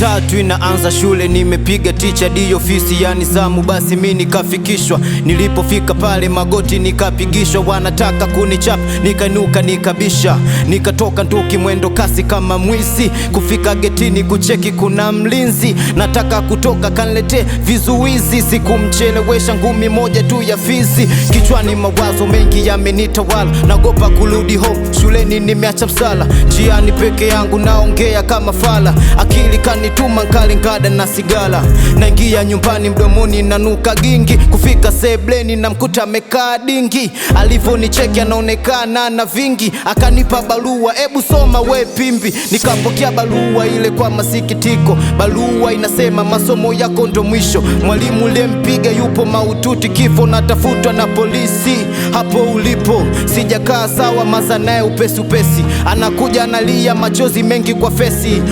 Tatu inaanza shule, nimepiga ticha di ofisi yani zamu, basi mi nikafikishwa. Nilipofika pale magoti nikapigishwa, wanataka kunichapa nikainuka nikabisha. Nikatoka nduki mwendo kasi kama mwisi, kufika getini kucheki kuna mlinzi. Nataka kutoka kanlete vizuizi, sikumchelewesha ngumi moja tu ya fizi. Kichwani mawazo mengi yamenitawala, nagopa kurudi home, shuleni nimeacha msala. Njiani peke yangu naongea kama fala, akili kanituma nkalingada na sigala. Naingia nyumbani mdomoni nanuka gingi, kufika sebleni na mkuta mekaa dingi. Alivonicheki anaonekana na vingi, akanipa barua, ebu soma we pimbi. Nikapokea barua ile kwa masikitiko, barua inasema masomo yako ndo mwisho. Mwalimu lempiga yupo maututi, kifo natafutwa na polisi. Hapo ulipo sijakaa sawa, maza naye upesi upesi, anakuja analia machozi mengi kwa fesi.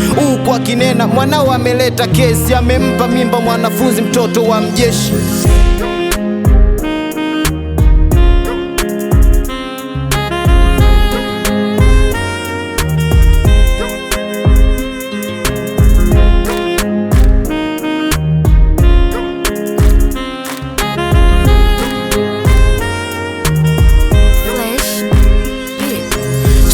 Kwa kinena mwanao ameleta kesi, amempa mimba mwanafunzi mtoto wa mjeshi.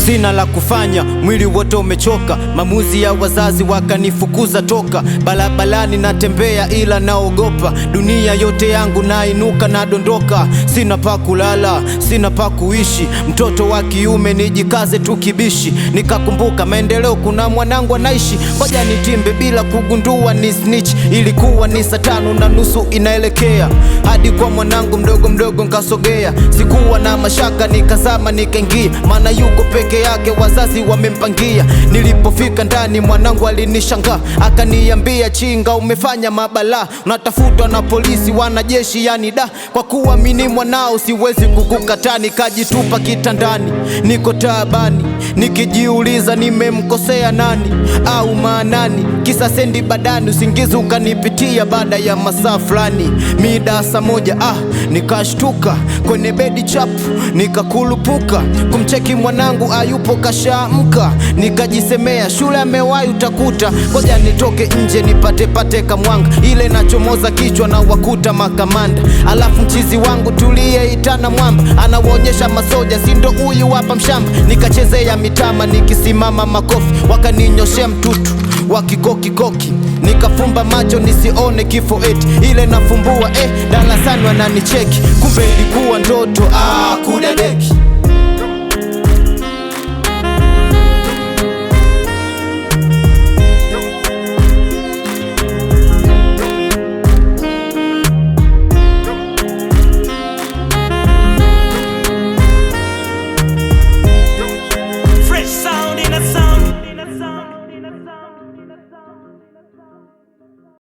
Sina la kufanya, mwili wote umechoka. Maamuzi ya wazazi wakanifukuza toka barabarani, natembea ila naogopa. Dunia yote yangu nainuka na dondoka, sina pa kulala, sina pa kuishi. Mtoto wa kiume nijikaze tu kibishi. Nikakumbuka maendeleo kuna mwanangu anaishi, ngoja nitimbe bila kugundua ni snitch. Ilikuwa ni saa 5:30 inaelekea, hadi kwa mwanangu mdogo mdogo nkasogea. Sikuwa na mashaka, nikazama nikaingia, maana yuko peke yake, wazazi wamempangia. Nilipofika ndani mwanangu alinishangaa, akaniambia chinga, umefanya mabala, unatafutwa na polisi wanajeshi yani da. Kwa kuwa mimi mwanao siwezi kukukataa, nikajitupa kitandani, niko taabani, nikijiuliza nimemkosea nani au maanani. Kisa sendi badani, usingizi ukanipitia baada ya masaa fulani. Mida saa 1 nikashtuka kwenye bedi chapu, nikakulupuka kumcheki mwanangu ayupo kashamka. Nikajisemea shule amewahi utakuta, ngoja nitoke nje nipate kamwanga. Ile nachomoza kichwa na wakuta makamanda, alafu mchizi wangu tulie itana mwamba, anawaonyesha masoja sindo huyu hapa mshamba. Nikachezea mitama nikisimama makofi, wakaninyoshea mtutu wakikoki. Nikafumba macho nisione kifo eti ile nafumbua darasani wananicheki, kumbe ilikuwa ndoto kudadeki.